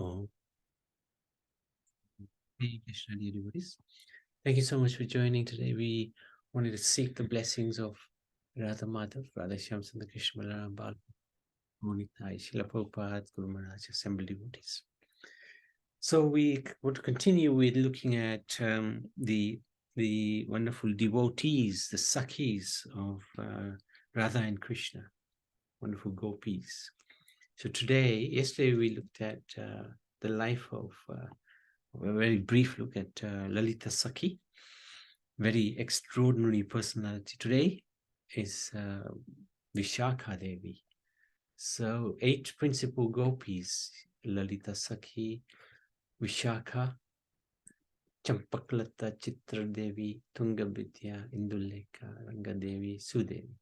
Oh, hey, Krishna, dear devotees. Thank you so much for joining today. We wanted to seek the blessings of Radha Madhav, Radha Shyam Sundar Krishna Balaram Bal, Monita, Srila Prabhupada, Guru Maharaj, assembled devotees. So we would continue with looking at the wonderful devotees, the Sakhis of Radha and Krishna, wonderful Gopis. So yesterday we looked at the life of a very brief look at Lalita Sakhi, very extraordinary personality. Today is Vishaka Devi. So 8 principal gopis: Lalita Sakhi, Vishaka, Champaklata, Chitra Devi, Tunga Vidya, Induleka, Ranga Devi, Sudevi.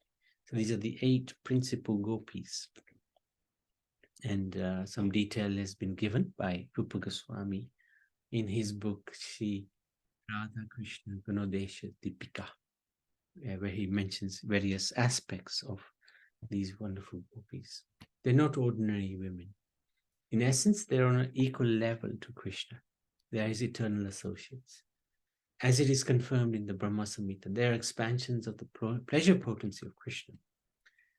So these are the 8 principal gopis. And some detail has been given by Rupa Goswami in his book, Shri Radha Krishna Gunodesha Deepika, where he mentions various aspects of these wonderful gopis. They're not ordinary women. In essence, they're on an equal level to Krishna. They are his eternal associates. As it is confirmed in the Brahma Samhita, they are expansions of the pleasure potency of Krishna.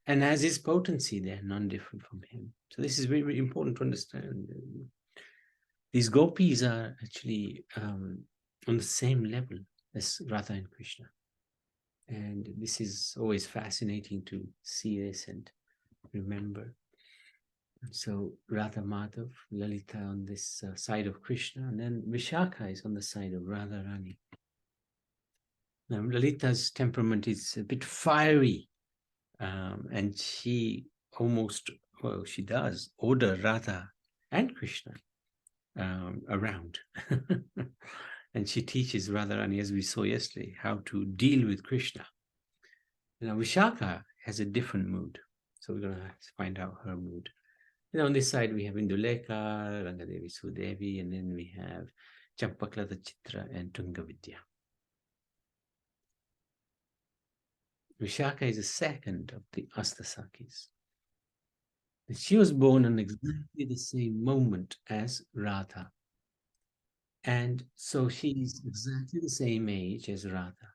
And as his potency, they are none different from him. So this is very, very important to understand. These gopis are actually on the same level as Radha and Krishna. And this is always fascinating to see this and remember. And so Radha Madhav, Lalita on this side of Krishna, and then Vishaka is on the side of Radha Rani. Now Lalita's temperament is a bit fiery, and she does order Radha and Krishna around. And she teaches Radharani, as we saw yesterday, how to deal with Krishna. Now, Vishaka has a different mood. So we're going to find out her mood. On this side, we have Induleka, Rangadevi, Sudevi, and then we have Champaklata, Chitra, and Tunga Vidya. Vishaka is the second of the Astasakis. She was born on exactly the same moment as Radha. And so she's exactly the same age as Radha,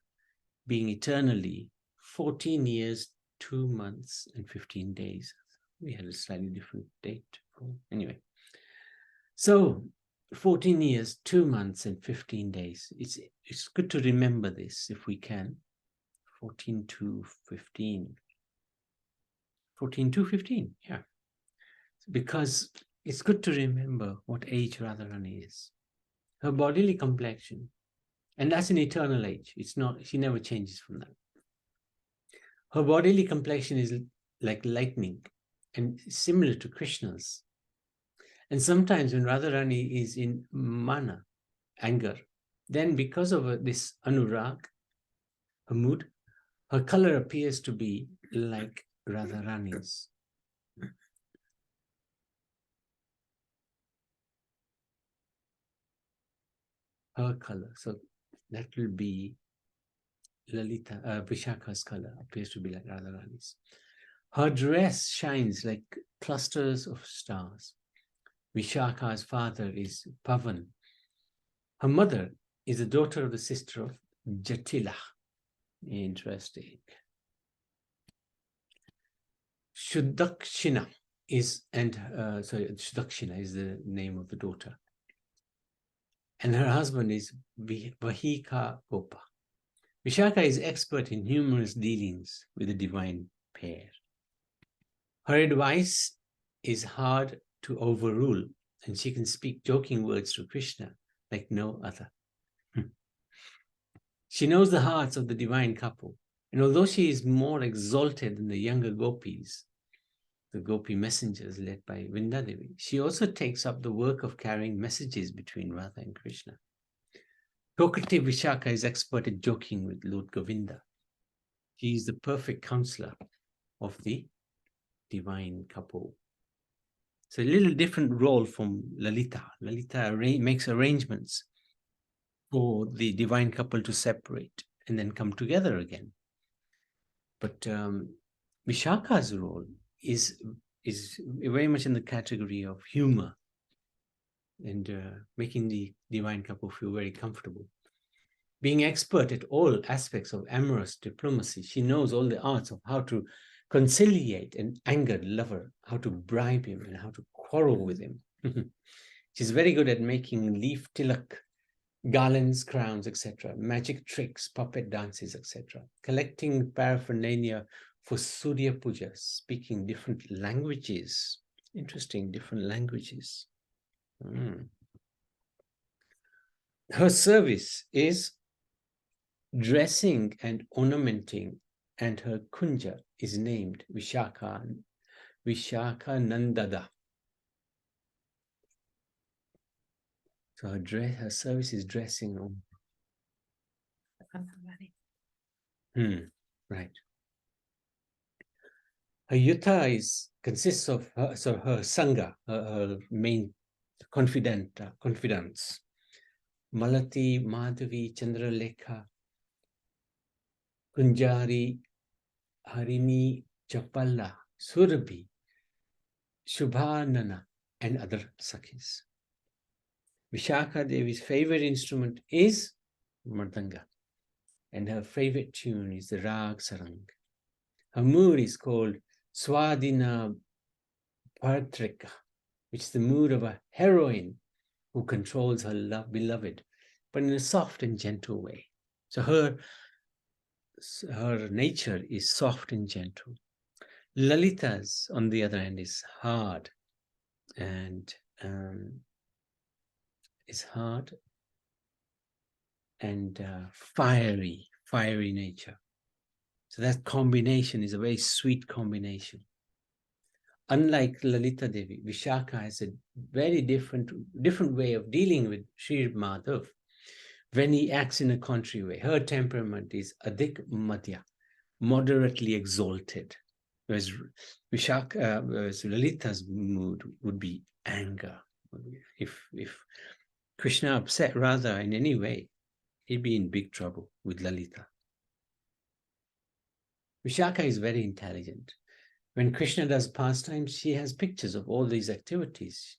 being eternally 14 years, 2 months, and 15 days. We had a slightly different date. Anyway, so 14 years, 2 months, and 15 days. It's good to remember this if we can. 14 to 15. 14 to 15, yeah. Because it's good to remember what age Radharani is. Her bodily complexion, and that's an eternal age. It's not, she never changes from that. Her bodily complexion is like lightning and similar to Krishna's. And sometimes when Radharani is in mana, anger, then because of this anurag, her mood, her color appears to be like Radharani's. Her color, so that will be Lalita, Vishaka's color appears to be like Radharani's. Her dress shines like clusters of stars. Vishaka's father is Pavan. Her mother is the daughter of the sister of Jatila. Interesting. Shuddakshina is the name of the daughter. And her husband is Vahika Gopa. Vishaka is expert in numerous dealings with the divine pair. Her advice is hard to overrule, and she can speak joking words to Krishna like no other. She knows the hearts of the divine couple, and although she is more exalted than the younger gopis, the gopi messengers led by Vrindavan, she also takes up the work of carrying messages between Radha and Krishna. Talkative Vishaka is expert at joking with Lord Govinda. He is the perfect counselor of the divine couple. So a little different role from Lalita. Lalita makes arrangements for the divine couple to separate and then come together again. But Vishaka's role is very much in the category of humor. and making the divine couple feel very comfortable. Being expert at all aspects of amorous diplomacy, she knows all the arts of how to conciliate an angered lover, how to bribe him, and how to quarrel with him. She's very good at making leaf tilak, garlands, crowns, etc., magic tricks, puppet dances, etc., collecting paraphernalia for Surya Puja, speaking different languages. Interesting, different languages. Her service is dressing and ornamenting, and her kunja is named Vishaka Nandada. So her service is dressing. Right. Her yuta consists of her sangha, her main confidants. Malati, Madhavi, Chandralekha, Kunjari, Harini, Chapalla, Surabhi, Shubhanana, and other Sakhis. Vishaka Devi's favorite instrument is Mardanga, and her favorite tune is the Rag Sarang. Her mood is called Swadina Partrika, which is the mood of a heroine who controls her beloved, but in a soft and gentle way. So her nature is soft and gentle. Lalita's, on the other hand, is hard and fiery nature. So that combination is a very sweet combination. Unlike Lalita Devi, Vishaka has a very different way of dealing with Sri Madhav. When he acts in a contrary way, her temperament is Adik Madhya, moderately exalted. Whereas Lalita's mood would be anger. If Krishna upset Radha in any way, he'd be in big trouble with Lalita. Vishaka is very intelligent. When Krishna does pastimes, she has pictures of all these activities.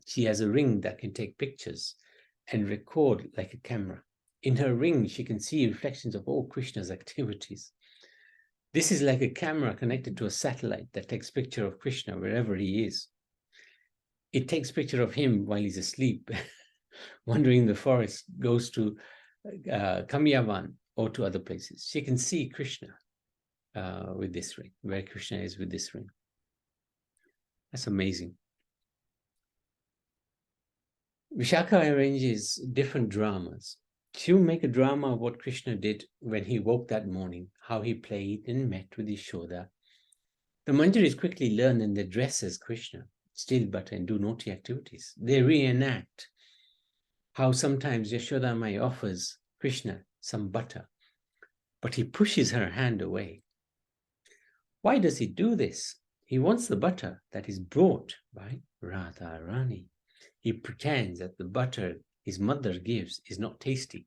She has a ring that can take pictures and record like a camera. In her ring, she can see reflections of all Krishna's activities. This is like a camera connected to a satellite that takes picture of Krishna wherever he is. It takes picture of him while he's asleep, wandering in the forest, goes to Kamyavan or to other places. She can see Krishna with this ring, where Krishna is with this ring. That's amazing. Vishaka arranges different dramas. She will make a drama of what Krishna did when he woke that morning, how he played and met with Yashoda. The Manjaris quickly learn and they dress as Krishna, steal butter and do naughty activities. They reenact how sometimes Yashoda Mai offers Krishna some butter, but he pushes her hand away. Why does he do this? He wants the butter that is brought by Radha Rani. He pretends that the butter his mother gives is not tasty.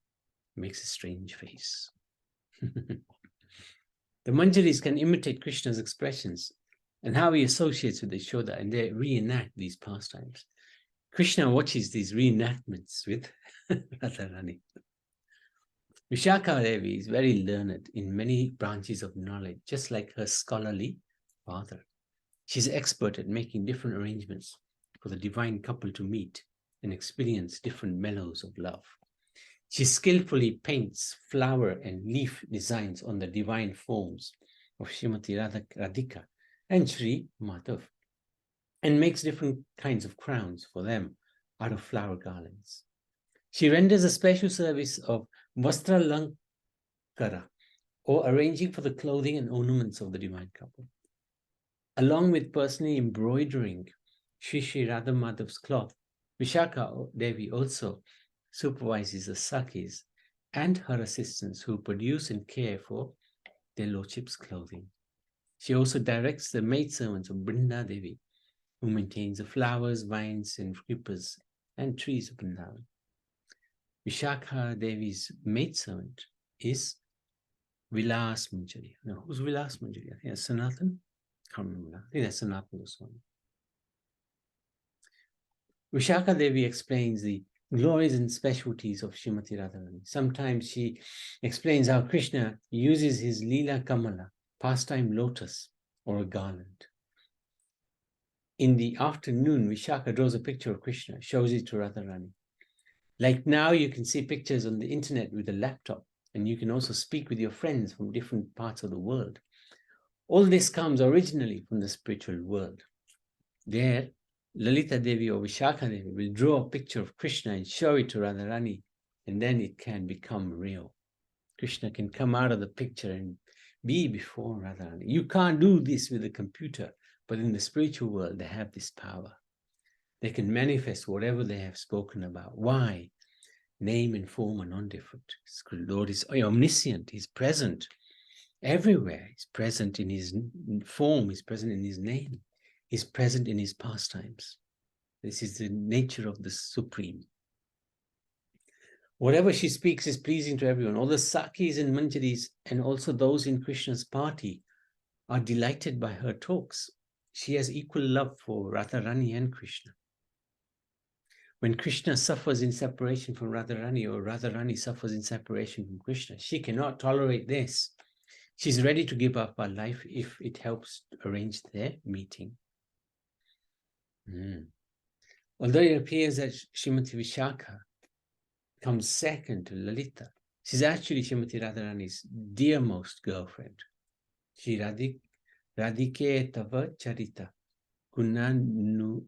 He makes a strange face. The Manjaris can imitate Krishna's expressions and how he associates with Yashoda, and they reenact these pastimes. Krishna watches these reenactments with Radharani. Vishaka Devi is very learned in many branches of knowledge, just like her scholarly father. She's expert at making different arrangements for the divine couple to meet and experience different mellows of love. She skillfully paints flower and leaf designs on the divine forms of Srimati Radhika and Sri Madhav, and makes different kinds of crowns for them out of flower garlands. She renders a special service of Vastra Lankara, or arranging for the clothing and ornaments of the divine couple. Along with personally embroidering Sri Radha Madhav's cloth, Vishaka Devi also supervises the Sakhis and her assistants who produce and care for their lordships' clothing. She also directs the maidservants of Vrinda Devi, who maintains the flowers, vines, and creepers and trees of Vrindavan. Vishaka Devi's maidservant is Vilas Manjari. No, who's Vilas Manjari? I think that's Sanatan. I can't remember now. I think that's Sanatan Goswami. Vishaka Devi explains the glories and specialties of Srimati Radharani. Sometimes she explains how Krishna uses his Leela Kamala, pastime lotus, or a garland. In the afternoon, Vishaka draws a picture of Krishna, shows it to Radharani. Like now, you can see pictures on the internet with a laptop, and you can also speak with your friends from different parts of the world. All this comes originally from the spiritual world. There, Lalita Devi or Vishaka Devi will draw a picture of Krishna and show it to Radharani, and then it can become real. Krishna can come out of the picture and be before Radharani. You can't do this with a computer, but in the spiritual world, they have this power. They can manifest whatever they have spoken about. Why? Name and form are non-different. The Lord is omniscient. He's present everywhere. He's present in his form. He's present in his name. He's present in his pastimes. This is the nature of the Supreme. Whatever she speaks is pleasing to everyone. All the Sakis and Manjaris and also those in Krishna's party are delighted by her talks. She has equal love for Radharani and Krishna. When Krishna suffers in separation from Radharani or Radharani suffers in separation from Krishna, she cannot tolerate this. She's ready to give up her life if it helps arrange their meeting. Although it appears that Srimati Vishaka comes second to Lalita, she's actually Srimati Radharani's dearmost girlfriend. She Radhike Tava Charita Gunanu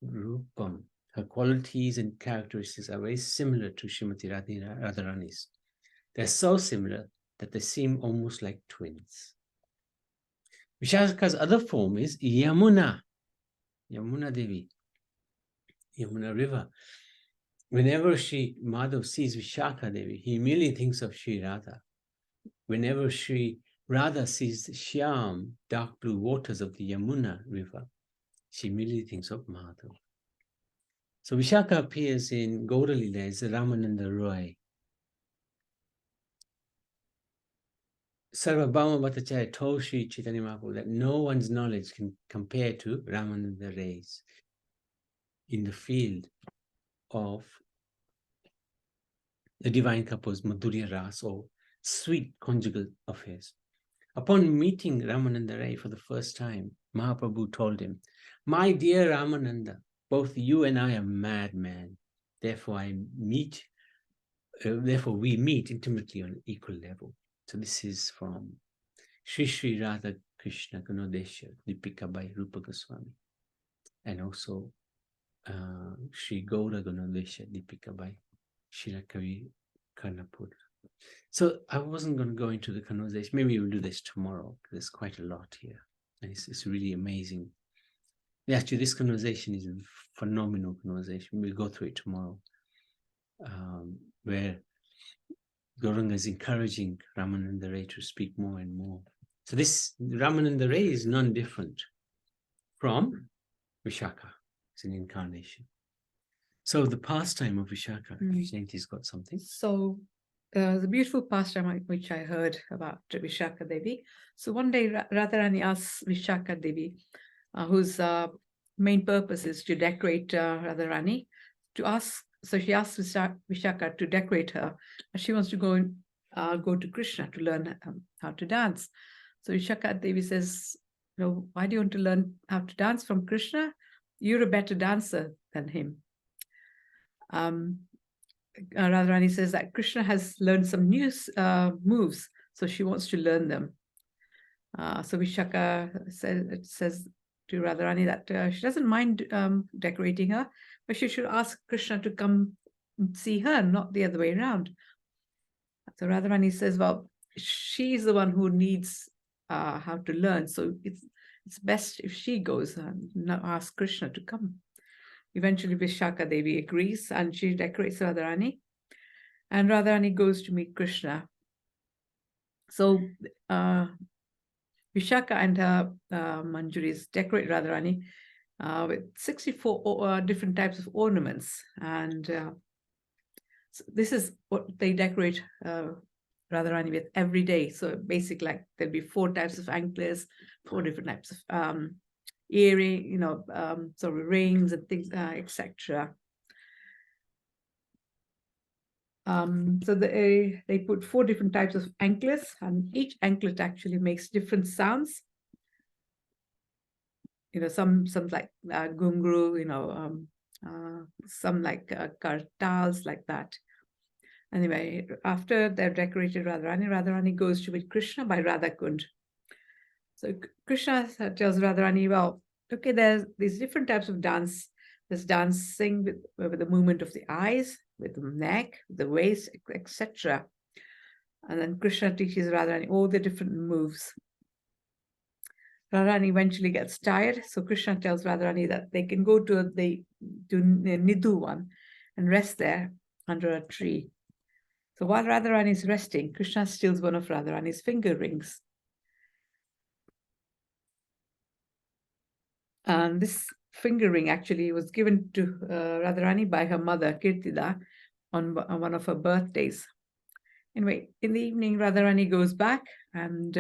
Rupam. Her qualities and characteristics are very similar to Srimati Radharani's. They're so similar that they seem almost like twins. Vishaka's other form is Yamuna Devi, Yamuna River. Whenever Madhav sees Vishaka Devi, he immediately thinks of Sri Radha. Whenever Sri Radha sees the Shyam, dark blue waters of the Yamuna River, she immediately thinks of Madhav. So Vishaka appears in Gaura Lila as Ramananda Roy. Sarvabhauma Bhattacharya told Sri Chaitanya Mahaprabhu that no one's knowledge can compare to Ramananda Ray's in the field of the divine couple's Madhurya Ras or sweet conjugal affairs. Upon meeting Ramananda Ray for the first time, Mahaprabhu told him, "My dear Ramananda, both you and I are madmen. Therefore, we meet intimately on an equal level." So this is from Sri Sri Radha Krishna Gunodesha Dipika by Rupa Goswami, and also Sri Gaura Gunodesha Dipika by Shirakavi Karnapur. So I wasn't going to go into the conversation. Maybe we'll do this tomorrow, because there's quite a lot here. And it's really amazing. Actually, this conversation is a phenomenal conversation. We'll go through it tomorrow, where Gauranga is encouraging Ramananda Ray to speak more and more. So this Ramananda Ray is non-different from Vishaka. It's an incarnation. So the pastime of Vishaka, Jayanti's got something. So the beautiful pastime which I heard about Vishaka Devi. So one day Radharani asks Vishaka Devi, whose main purpose is to decorate Radharani, so she asks Vishaka to decorate her. She wants to go to Krishna to learn how to dance. So Vishaka Devi says, why do you want to learn how to dance from Krishna? You're a better dancer than him. Radharani says that Krishna has learned some new moves, so she wants to learn them. So Vishaka says to Radharani that she doesn't mind decorating her, but she should ask Krishna to come and see her, not the other way around. So Radharani says, well, she's the one who needs how to learn, so it's best if she goes and not ask Krishna to come. Eventually, Vishaka Devi agrees and she decorates Radharani. And Radharani goes to meet Krishna. So Vishaka and her Manjuris decorate Radharani with 64 different types of ornaments. And so this is what they decorate Radharani with every day. So basically, there'll be 4 types of anklets, 4 different types of earring, sort of rings and things, etc. So they put 4 different types of anklets, and each anklet actually makes different sounds. Some like gungru, some like kartals, like that. Anyway, after they're decorated Radharani goes to meet Krishna by Radhakund. So Krishna tells Radharani, well, okay, there's these different types of dance. There's dancing with the movement of the eyes, with the neck, the waist, etc. And then Krishna teaches Radharani all the different moves. Radharani eventually gets tired, so Krishna tells Radharani that they can go to Nidhuvan and rest there under a tree. So while Radharani is resting, Krishna steals one of Radharani's finger rings. And this finger ring actually was given to Radharani by her mother, Kirtida, on one of her birthdays. Anyway, in the evening, Radharani goes back and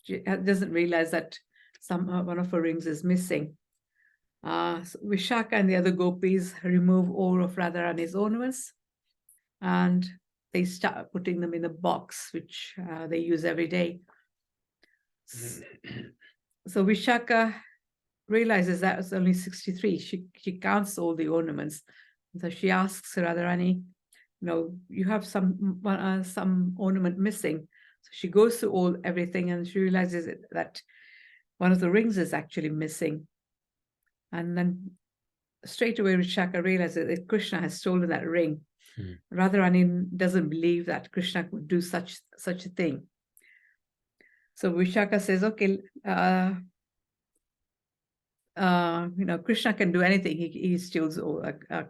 she doesn't realize that one of her rings is missing. So Vishaka and the other gopis remove all of Radharani's ornaments, and they start putting them in a box, which they use every day. So Vishaka realizes that it's only 63. She counts all the ornaments. So she asks Radharani, you have some ornament missing. So she goes through everything, and she realizes that one of the rings is actually missing. And then straight away Vishaka realizes that Krishna has stolen that ring. Radharani doesn't believe that Krishna could do such a thing. So Vishaka says, okay, Krishna can do anything. He steals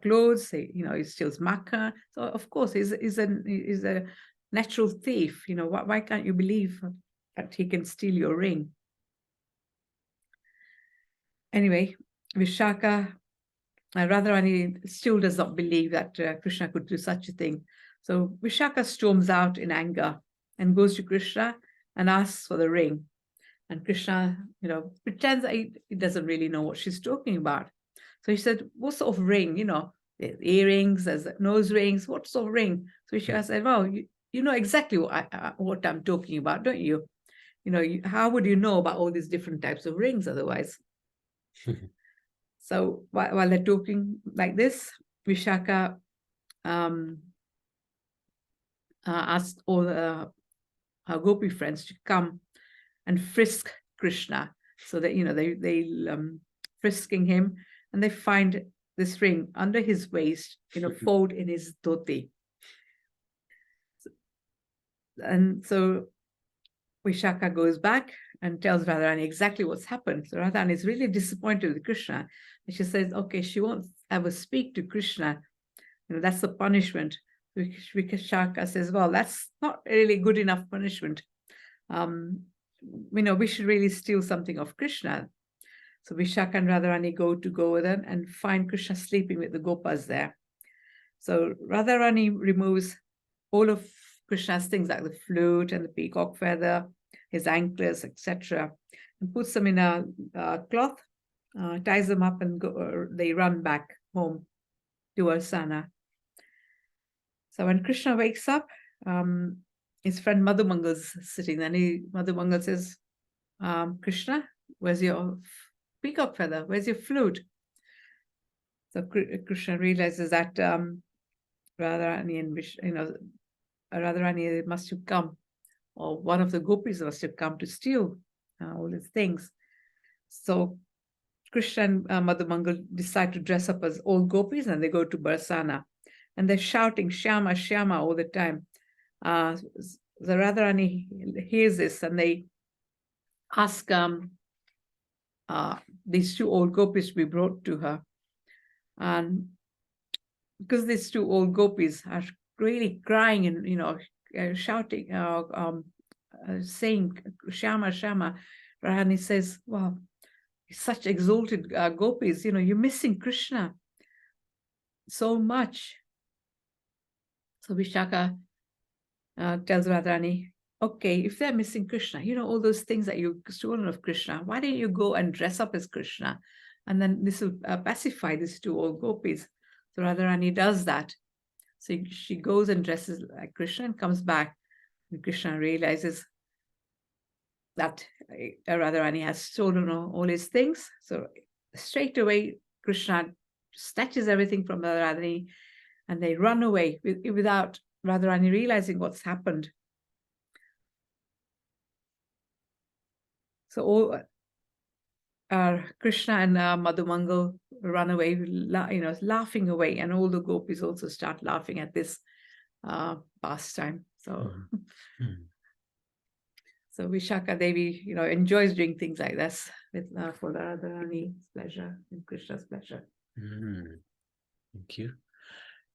clothes. He steals makkah. So of course, he's a natural thief. Why can't you believe that he can steal your ring? Anyway, Vishaka, Radharani still does not believe that Krishna could do such a thing. So Vishaka storms out in anger and goes to Krishna and asks for the ring. And Krishna, pretends that he doesn't really know what she's talking about. So he said, what sort of ring? There's earrings, there's nose rings, what sort of ring? So Vishaka said, well, you know exactly what I'm talking about, don't you? How would you know about all these different types of rings otherwise? So while they're talking like this, Vishaka asked all her gopi friends to come and frisk Krishna. So that they frisking him, and they find this ring under his waist, fold in his dhoti. And so Vishaka goes back and tells Radharani exactly what's happened. So Radharani is really disappointed with Krishna. And she says, okay, she won't ever speak to Krishna. That's the punishment. Vishaka says, well, that's not really good enough punishment. We should really steal something of Krishna. So Vishaka and Radharani go to Govardhan and find Krishna sleeping with the Gopas there. So Radharani removes all of Krishna's things like the flute and the peacock feather, his anklets, etc., and puts them in a cloth, ties them up, and they run back home to Arsana. So when Krishna wakes up, his friend Madhumangal's sitting there, and Madhumangal says, Krishna, where's your peacock feather? Where's your flute? So Krishna realizes that Radharani and Radharani must have come, or one of the gopis must have come to steal all these things. So Krishna and Madhumangal decide to dress up as old gopis, and they go to Barsana, and they're shouting Shyama, Shyama all the time. The Radharani hears this, and they ask these 2 old gopis to be brought to her. And because these 2 old gopis are really crying and shouting, saying Shyama, Shyama, Radharani says, well, such exalted gopis, you're missing Krishna so much. So Vishaka tells Radharani, okay, if they're missing Krishna, all those things that you've stolen of Krishna, why don't you go and dress up as Krishna? And then this will pacify these two old gopis. So Radharani does that. So she goes and dresses like Krishna and comes back. And Krishna realizes that Radharani has stolen all his things. So straight away, Krishna snatches everything from Radharani and they run away without Radharani realizing what's happened. So all Krishna and Madhumangal run away, laughing away, and all the gopis also start laughing at this pastime. So, so Vishaka Devi, enjoys doing things like this for the Radharani's pleasure and Krishna's pleasure. Thank you.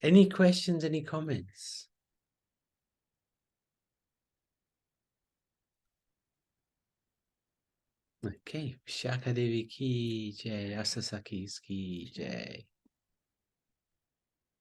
Any questions? Any comments? Okay, Vishaka Devi ki jai, Asasakis ki jai.